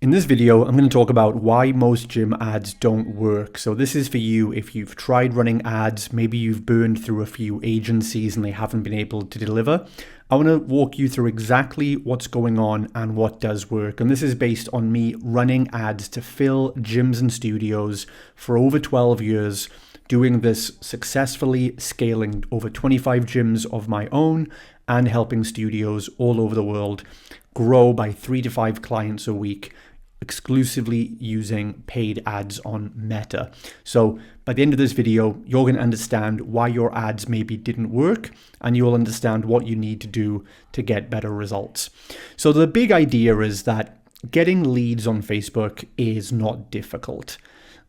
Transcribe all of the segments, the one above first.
In this video, I'm going to talk about why most gym ads don't work. So this is for you if you've tried running ads, maybe you've burned through a few agencies and they haven't been able to deliver. I want to walk you through exactly what's going on and what does work. And this is based on me running ads to fill gyms and studios for over 12 years, doing this successfully, scaling over 25 gyms of my own and helping studios all over the world grow by 3 to 5 clients a week, exclusively using paid ads on Meta. So by the end of this video, you're going to understand why your ads maybe didn't work, and you'll understand what you need to do to get better results. So the big idea is that getting leads on Facebook is not difficult.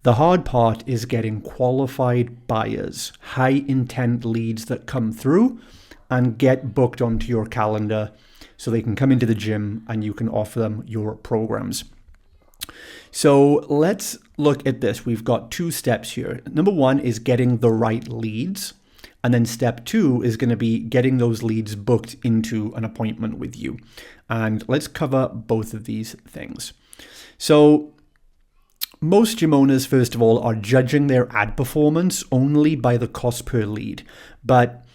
The hard part is getting qualified buyers, high intent leads that come through and get booked onto your calendar so they can come into the gym and you can offer them your programs. So let's look at this. We've got 2 steps here. Number 1 is getting the right leads. And then step 2 is going to be getting those leads booked into an appointment with you. And let's cover both of these things. So most gym owners, first of all, are judging their ad performance only by the cost per lead. But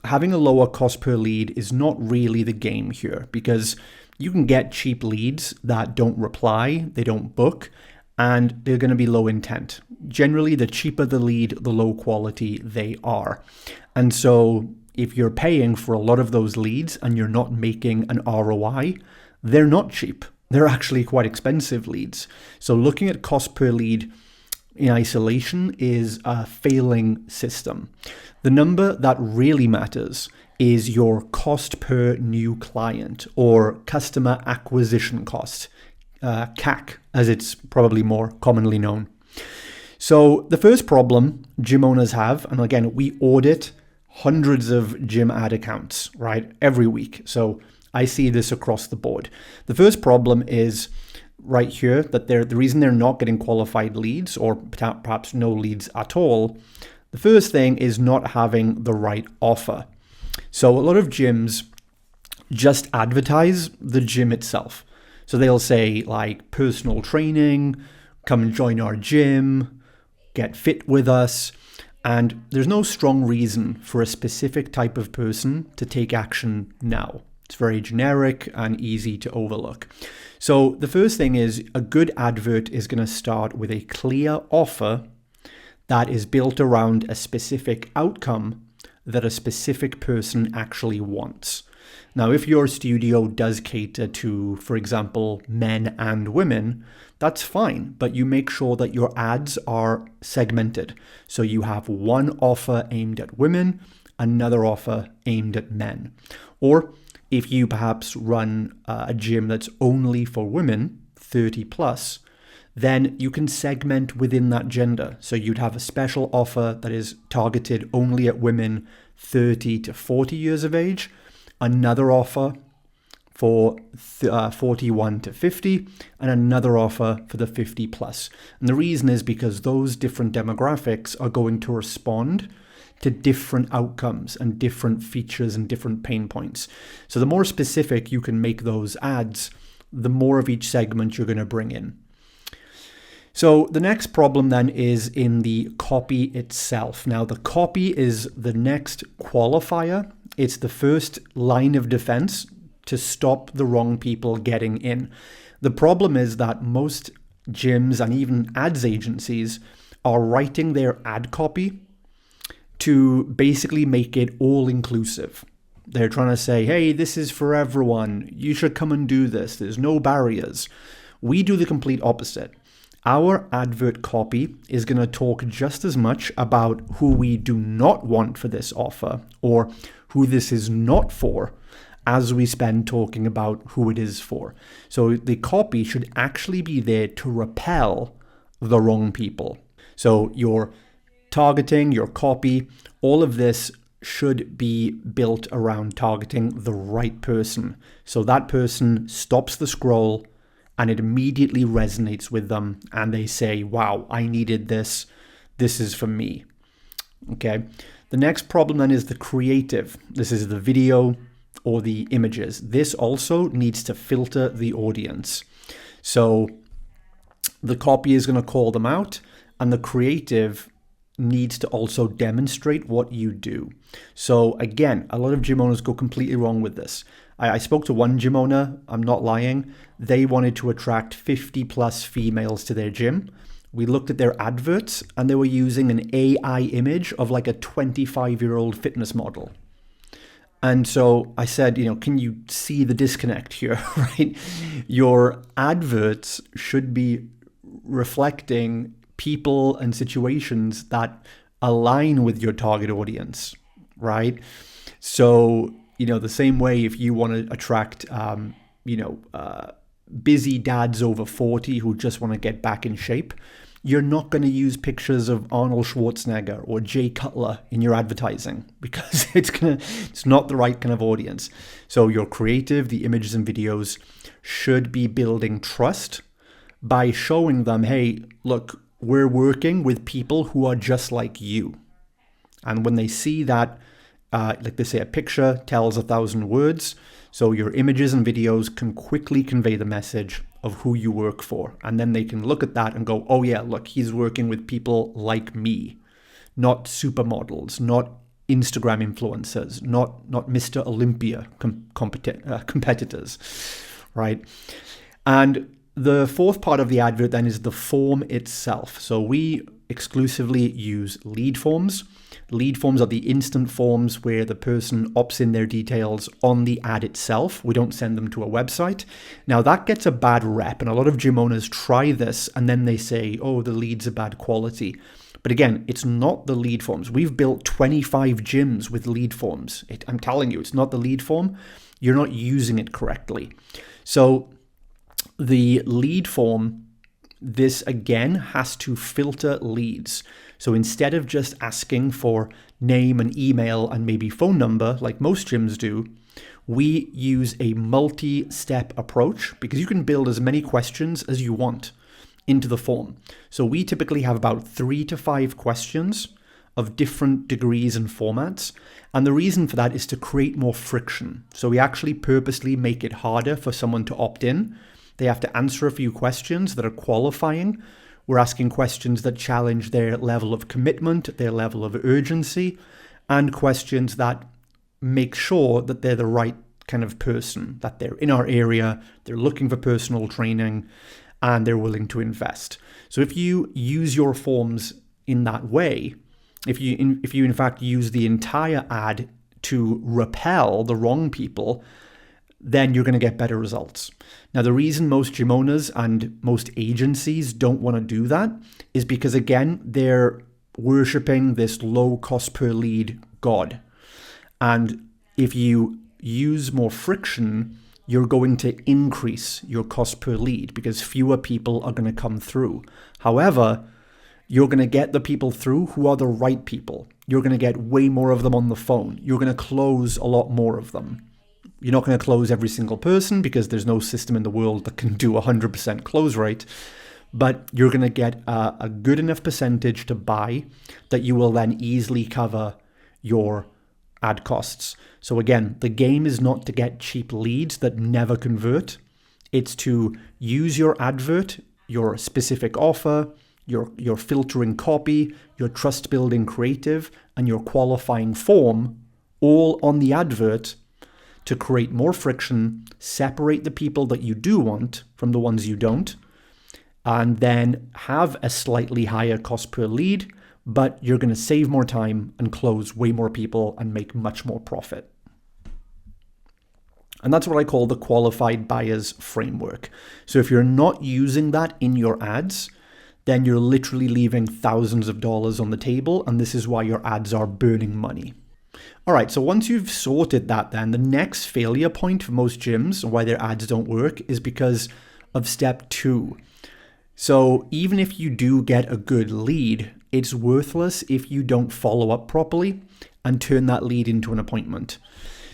having a lower cost per lead is not really the game here, because you can get cheap leads that don't reply, they don't book, and they're going to be low intent. Generally, the cheaper the lead, the low quality they are. And so if you're paying for a lot of those leads and you're not making an ROI, they're not cheap. They're actually quite expensive leads. So looking at cost per lead in isolation is a failing system. The number that really matters is your cost per new client, or customer acquisition cost, CAC, as it's probably more commonly known. So the first problem gym owners have, and again, we audit hundreds of gym ad accounts, right, every week. So I see this across the board. The first problem is right here, that the reason they're not getting qualified leads, or perhaps no leads at all, the first thing is not having the right offer. So a lot of gyms just advertise the gym itself. So they'll say like personal training, come and join our gym, get fit with us. And there's no strong reason for a specific type of person to take action now. It's very generic and easy to overlook. So the first thing is, a good advert is going to start with a clear offer that is built around a specific outcome that a specific person actually wants. Now, if your studio does cater to, for example, men and women, that's fine, but you make sure that your ads are segmented. So you have one offer aimed at women, another offer aimed at men. Or if you perhaps run a gym that's only for women, 30 plus, then you can segment within that gender. So you'd have a special offer that is targeted only at women 30 to 40 years of age, another offer for 41 to 50, and another offer for the 50 plus. And the reason is because those different demographics are going to respond to different outcomes and different features and different pain points. So the more specific you can make those ads, the more of each segment you're going to bring in. So the next problem then is in the copy itself. Now, the copy is the next qualifier. It's the first line of defense to stop the wrong people getting in. The problem is that most gyms and even ads agencies are writing their ad copy to basically make it all inclusive. They're trying to say, hey, this is for everyone. You should come and do this. There's no barriers. We do the complete opposite. Our advert copy is going to talk just as much about who we do not want for this offer, or who this is not for, as we spend talking about who it is for. So the copy should actually be there to repel the wrong people. So your targeting, your copy, all of this should be built around targeting the right person. So that person stops the scroll and it immediately resonates with them and they say, wow, I needed this. This is for me. Okay. The next problem then is the creative. This is the video or the images. This also needs to filter the audience. So the copy is going to call them out, and the creative needs to also demonstrate what you do. So again, a lot of gym owners go completely wrong with this. I spoke to one gym owner, I'm not lying. They wanted to attract 50 plus females to their gym. We looked at their adverts and they were using an AI image of like a 25-year-old fitness model. And so I said, can you see the disconnect here, right? Your adverts should be reflecting people and situations that align with your target audience, right? So, the same way if you want to attract, busy dads over 40 who just want to get back in shape, you're not going to use pictures of Arnold Schwarzenegger or Jay Cutler in your advertising because it's not the right kind of audience. So your creative, the images and videos should be building trust by showing them, hey, look, we're working with people who are just like you. And when they see that, like they say, a picture tells 1,000 words. So your images and videos can quickly convey the message of who you work for. And then they can look at that and go, oh yeah, look, he's working with people like me, not supermodels, not Instagram influencers, not Mr. Olympia competitors, right? And the fourth part of the advert then is the form itself. So we exclusively use lead forms. Lead forms are the instant forms where the person opts in their details on the ad itself. We don't send them to a website. Now that gets a bad rep, and a lot of gym owners try this and then they say, oh, the leads are bad quality. But again, it's not the lead forms. We've built 25 gyms with lead forms. I'm telling you, it's not the lead form. You're not using it correctly. So the lead form, this again has to filter leads. So instead of just asking for name and email and maybe phone number like most gyms do, we use a multi-step approach because you can build as many questions as you want into the form. So we typically have about 3 to 5 questions of different degrees and formats. And the reason for that is to create more friction. So we actually purposely make it harder for someone to opt in. They have to answer a few questions that are qualifying. We're asking questions that challenge their level of commitment, their level of urgency, and questions that make sure that they're the right kind of person, that they're in our area, they're looking for personal training, and they're willing to invest. So if you use your forms in that way, if you in fact use the entire ad to repel the wrong people, then you're going to get better results. Now, the reason most gym owners and most agencies don't want to do that is because, again, they're worshipping this low cost per lead God. And if you use more friction, you're going to increase your cost per lead because fewer people are going to come through. However, you're going to get the people through who are the right people. You're going to get way more of them on the phone. You're going to close a lot more of them. You're not going to close every single person because there's no system in the world that can do 100% close rate, but you're going to get a good enough percentage to buy that you will then easily cover your ad costs. So again, the game is not to get cheap leads that never convert. It's to use your advert, your specific offer, your filtering copy, your trust building creative, and your qualifying form all on the advert to create more friction, separate the people that you do want from the ones you don't, and then have a slightly higher cost per lead, but you're going to save more time and close way more people and make much more profit. And that's what I call the qualified buyers framework. So if you're not using that in your ads, then you're literally leaving thousands of dollars on the table, and this is why your ads are burning money. All right, so once you've sorted that, then the next failure point for most gyms and why their ads don't work is because of step 2. So even if you do get a good lead, it's worthless if you don't follow up properly and turn that lead into an appointment.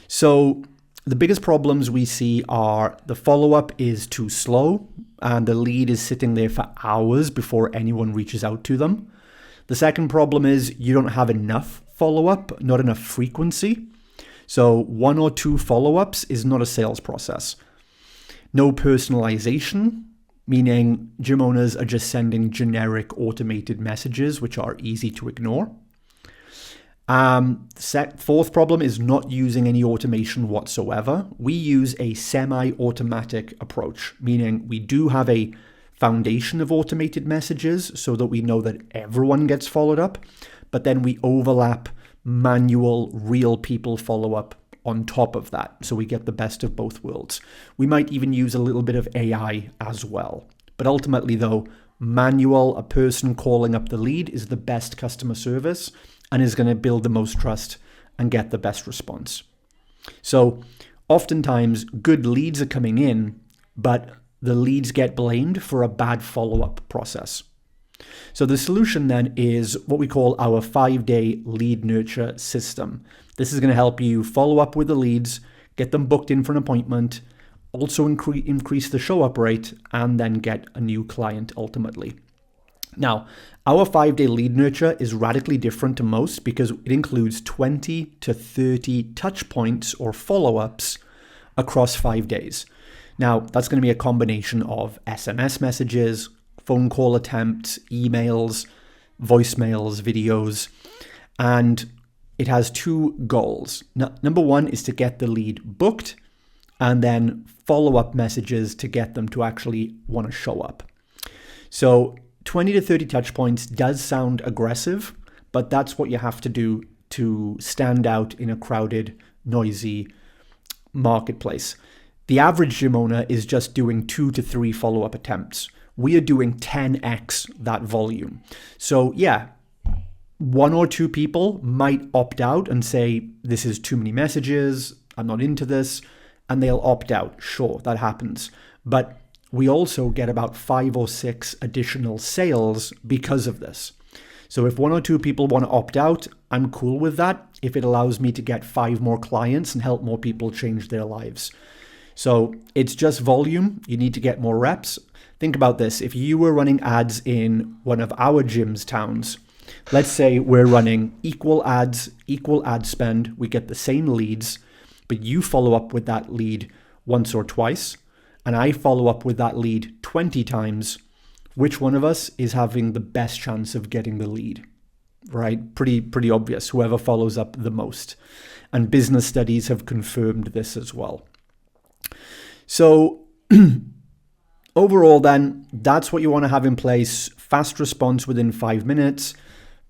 So the biggest problems we see are the follow-up is too slow and the lead is sitting there for hours before anyone reaches out to them. The second problem is you don't have enough follow-up, not enough frequency. So 1 or 2 follow-ups is not a sales process. No personalization meaning gym owners are just sending generic automated messages, which are easy to ignore. Fourth problem is not using any automation whatsoever. We use a semi-automatic approach, meaning we do have a foundation of automated messages so that we know that everyone gets followed up, but then we overlap manual, real people follow-up on top of that, so we get the best of both worlds. We might even use a little bit of AI as well. But ultimately though, manual, a person calling up the lead, is the best customer service and is going to build the most trust and get the best response. So oftentimes good leads are coming in, but the leads get blamed for a bad follow-up process. So the solution then is what we call our 5-day lead nurture system. This is going to help you follow up with the leads, get them booked in for an appointment, also increase the show-up rate, and then get a new client ultimately. Now, our 5-day lead nurture is radically different to most because it includes 20 to 30 touch points or follow-ups across 5 days. Now, that's going to be a combination of SMS messages, phone call attempts, emails, voicemails, videos, and it has two goals. Number one is to get the lead booked, and then follow-up messages to get them to actually want to show up. So 20 to 30 touch points does sound aggressive, but that's what you have to do to stand out in a crowded, noisy marketplace. The average gym owner is just doing 2 to 3 follow-up attempts. We are doing 10x that volume. So yeah, 1 or 2 people might opt out and say, this is too many messages, I'm not into this, and they'll opt out. Sure, that happens. But we also get about 5 or 6 additional sales because of this. So if 1 or 2 people want to opt out, I'm cool with that if it allows me to get 5 more clients and help more people change their lives. So it's just volume. You need to get more reps. Think about this. If you were running ads in one of our gym's towns, let's say we're running equal ads, equal ad spend, we get the same leads, but you follow up with that lead once or twice, and I follow up with that lead 20 times, which one of us is having the best chance of getting the lead, right? Pretty obvious, whoever follows up the most. And business studies have confirmed this as well. So overall then, that's what you want to have in place. Fast response within 5 minutes,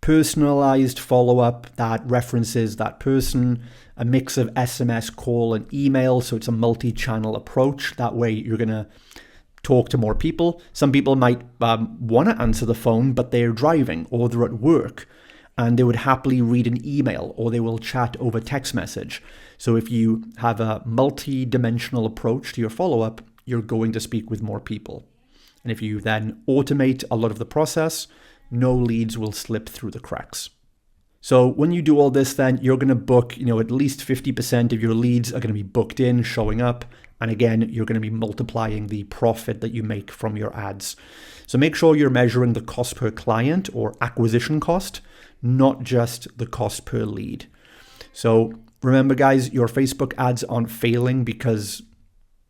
personalized follow-up that references that person, a mix of SMS, call, and email. So it's a multi-channel approach. That way you're going to talk to more people. Some people might want to answer the phone, but they're driving or they're at work and they would happily read an email or they will chat over text message. So if you have a multi-dimensional approach to your follow-up, you're going to speak with more people. And if you then automate a lot of the process, no leads will slip through the cracks. So when you do all this, then you're going to book, at least 50% of your leads are going to be booked in, showing up. And again, you're going to be multiplying the profit that you make from your ads. So make sure you're measuring the cost per client or acquisition cost, not just the cost per lead. So remember, guys, your Facebook ads aren't failing because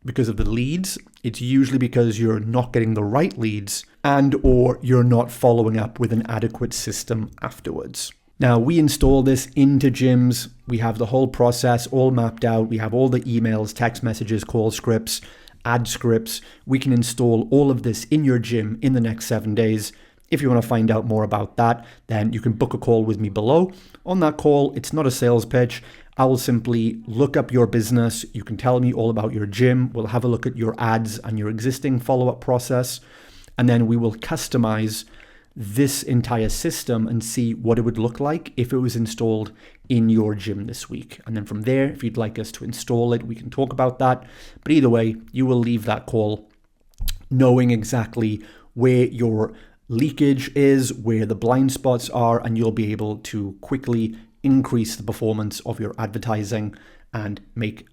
of the leads. It's usually because you're not getting the right leads and or you're not following up with an adequate system afterwards. Now, we install this into gyms. We have the whole process all mapped out. We have all the emails, text messages, call scripts, ad scripts. We can install all of this in your gym in the next 7 days. If you want to find out more about that, then you can book a call with me below. On that call, it's not a sales pitch. I will simply look up your business. You can tell me all about your gym. We'll have a look at your ads and your existing follow-up process. And then we will customize this entire system and see what it would look like if it was installed in your gym this week. And then from there, if you'd like us to install it, we can talk about that. But either way, you will leave that call knowing exactly where your leakage is, where the blind spots are, and you'll be able to quickly increase the performance of your advertising and make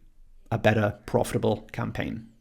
a better profitable campaign.